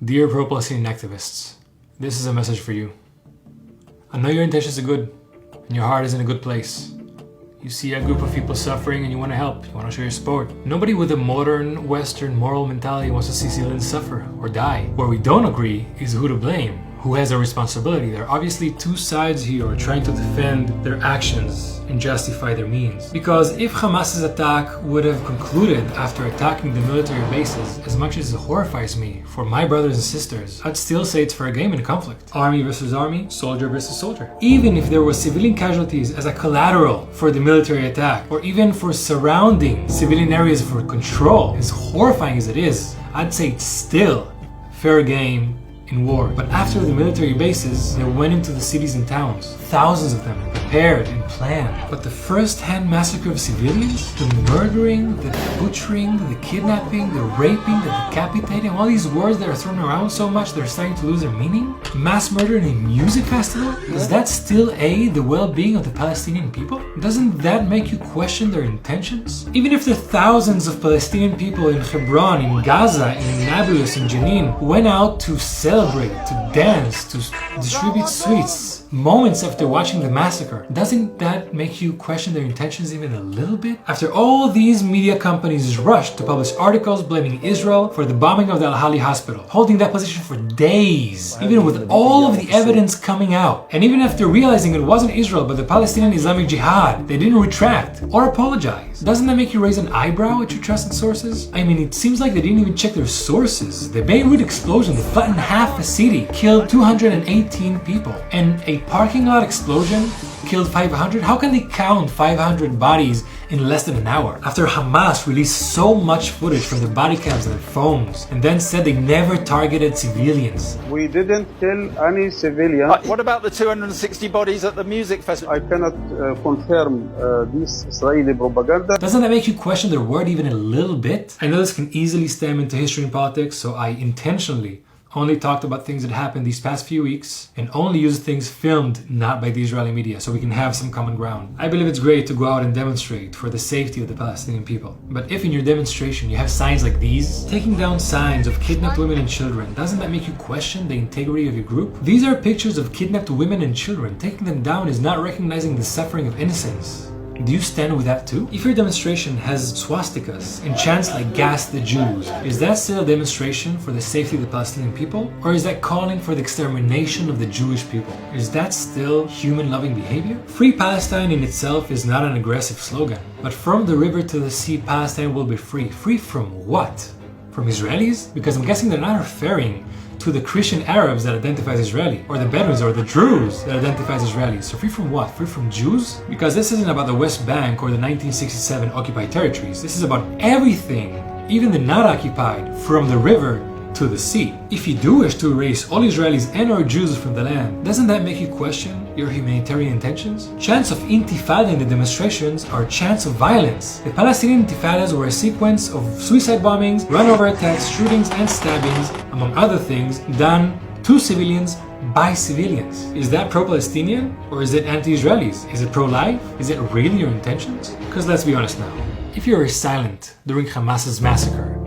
Dear pro-Palestinian activists, this is a message for you. I know your intentions are good, and your heart is in a good place. You see a group of people suffering and you want to help, you want to show your support. Nobody with a modern, Western, moral mentality wants to see civilians suffer or die. Where we don't agree is who to blame, who has a responsibility. There are obviously two sides here who are trying to defend their actions and justify their means. Because if Hamas's attack would have concluded after attacking the military bases, as much as it horrifies me for my brothers and sisters, I'd still say it's fair game in a conflict. Army versus army, soldier versus soldier. Even if there were civilian casualties as a collateral for the military attack, or even for surrounding civilian areas for control, as horrifying as it is, I'd say it's still fair game in war. But after the military bases, they went into the cities and towns, thousands of them, prepared and planned. But the first-hand massacre of civilians, the murdering, the butchering, the kidnapping, the raping, the decapitating, all these words that are thrown around so much they're starting to lose their meaning. Mass murder in a music festival? Does that still aid the well-being of the Palestinian people? Doesn't that make you question their intentions? Even if the thousands of Palestinian people in Hebron, in Gaza, in Nablus, in Jenin went out to celebrate, to dance, to distribute sweets moments after watching the massacre, doesn't that make you question their intentions even a little bit? After all these media companies rushed to publish articles blaming Israel for the bombing of the Al-Hali hospital, holding that position for days, even with all of the evidence coming out, and even after realizing it wasn't Israel but the Palestinian Islamic Jihad, they didn't retract or apologize. Doesn't that make you raise an eyebrow at your trusted sources? I mean, it seems like they didn't even check their sources. The Beirut explosion that flattened half a city killed 218 people, and a parking lot explosion killed 500? How can they count 500 bodies in less than an hour? After Hamas released so much footage from their body cams and their phones, and then said they never targeted civilians. We didn't kill any civilian. What about the 260 bodies at the music festival? I cannot confirm this Israeli propaganda. Doesn't that make you question their word even a little bit? I know this can easily stem into history and politics, so I intentionally only talked about things that happened these past few weeks and only used things filmed not by the Israeli media so we can have some common ground. I believe it's great to go out and demonstrate for the safety of the Palestinian people. But if in your demonstration you have signs like these, taking down signs of kidnapped women and children, doesn't that make you question the integrity of your group? These are pictures of kidnapped women and children. Taking them down is not recognizing the suffering of innocents. Do you stand with that too? If your demonstration has swastikas and chants like "Gas the Jews," is that still a demonstration for the safety of the Palestinian people? Or is that calling for the extermination of the Jewish people? Is that still human-loving behavior? Free Palestine in itself is not an aggressive slogan, but from the river to the sea, Palestine will be free. Free from what? From Israelis? Because I'm guessing they're not referring to the Christian Arabs that identify as Israeli, or the Bedouins or the Druze that identify as Israelis. So free from what? Free from Jews? Because this isn't about the West Bank or the 1967 occupied territories. This is about everything, even the not occupied, from the river to the sea. If you do wish to erase all Israelis and or Jews from the land, doesn't that make you question your humanitarian intentions? Chants of intifada in the demonstrations are chants of violence. The Palestinian intifadas were a sequence of suicide bombings, run-over attacks, shootings and stabbings, among other things, done to civilians by civilians. Is that pro-Palestinian or is it anti-Israelis? Is it pro-life? Is it really your intentions? Because let's be honest now, if you were silent during Hamas's massacre,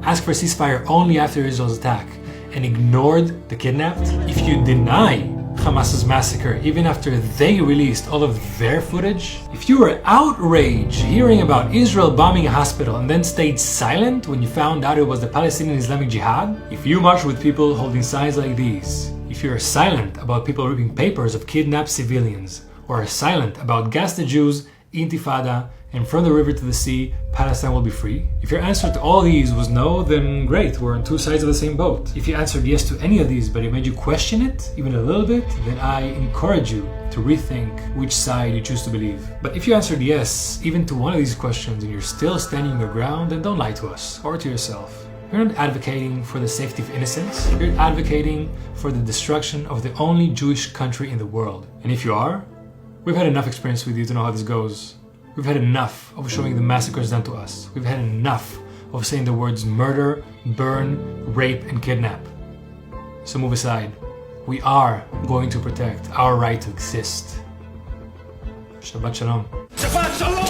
asked for a ceasefire only after Israel's attack, and ignored the kidnapped, if you deny Hamas's massacre even after they released all of their footage, if you were outraged hearing about Israel bombing a hospital and then stayed silent when you found out it was the Palestinian Islamic Jihad, if you march with people holding signs like these, if you're silent about people ripping papers of kidnapped civilians, or are silent about Gas the Jews, Intifada, and from the river to the sea, Palestine will be free? If your answer to all these was no, then great, we're on two sides of the same boat. If you answered yes to any of these, but it made you question it, even a little bit, then I encourage you to rethink which side you choose to believe. But if you answered yes, even to one of these questions, and you're still standing your ground, then don't lie to us, or to yourself. You're not advocating for the safety of innocents, you're advocating for the destruction of the only Jewish country in the world. And if you are, we've had enough experience with you to know how this goes. We've had enough of showing the massacres done to us. We've had enough of saying the words murder, burn, rape, and kidnap. So move aside. We are going to protect our right to exist. Shabbat Shalom. Shabbat Shalom!